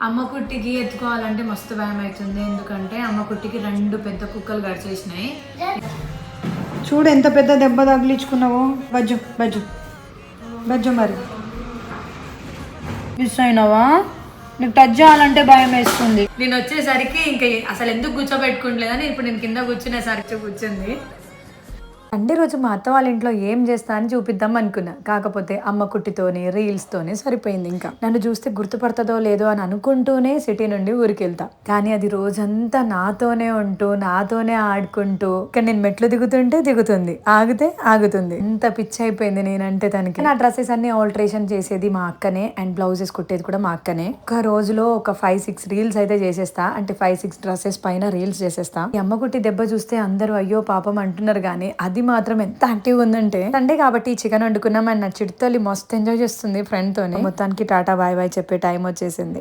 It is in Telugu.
అమ్మ కుట్టికి ఎత్తుకోవాలంటే మస్తు భయం అవుతుంది, ఎందుకంటే అమ్మ కుట్టికి 2 పెద్ద కుక్కలు గడిచేసినాయి. చూడు ఎంత పెద్ద దెబ్బ తగిలించుకున్నావో. బజ్జు బజ్జు బజ్జు, మరి మిస్ అయినావా? నీకు టచ్ చేయాలంటే భయం వేస్తుంది. నేను వచ్చేసరికి ఇంకా అసలు ఎందుకు కూర్చోబెట్టుకుంటలేదని ఇప్పుడు నేను కింద కూర్చునేసరికి కూర్చుంది. సండే రోజు మా అత్త వాళ్ళ ఇంట్లో ఏం చేస్తా అని చూపిద్దాం అనుకున్నా, కాకపోతే అమ్మ కుట్టితోని రీల్స్తోనే సరిపోయింది. ఇంకా నన్ను చూస్తే గుర్తుపడుతుందో లేదో అని అనుకుంటూనే సిటీ నుండి ఊరికి వెళ్తా, కానీ అది రోజంతా నాతోనే ఉంటూ నాతోనే ఆడుకుంటూ ఇక్కడ నేను మెట్లు దిగుతుంది, ఆగితే ఆగుతుంది. ఇంత పిచ్చి అయిపోయింది నేనంటే తనకి. నా డ్రెస్సెస్ అన్ని ఆల్టరేషన్ చేసేది మా అక్కనే, అండ్ బ్లౌజెస్ కుట్టేది కూడా మా అక్కనే. ఒక రోజులో ఒక 5-6 రీల్స్ అయితే చేసేస్తా, అంటే 5-6 డ్రెస్సెస్ పైన రీల్స్ చేసేస్తా. ఈ అమ్మ కుట్టి దెబ్బ చూస్తే అందరూ అయ్యో పాపం అంటున్నారు, కానీ అది మాత్రం ఎంత యాక్టివ్ ఉందంటే. సండే కాబట్టి చికెన్ వండుకున్నాం అండ్ నా చిడుతల్లి మస్తు ఎంజాయ్ చేస్తుంది ఫ్రెండ్ తోని. మొత్తానికి టాటా బాయ్ బాయ్ చెప్పే టైం వచ్చేసింది.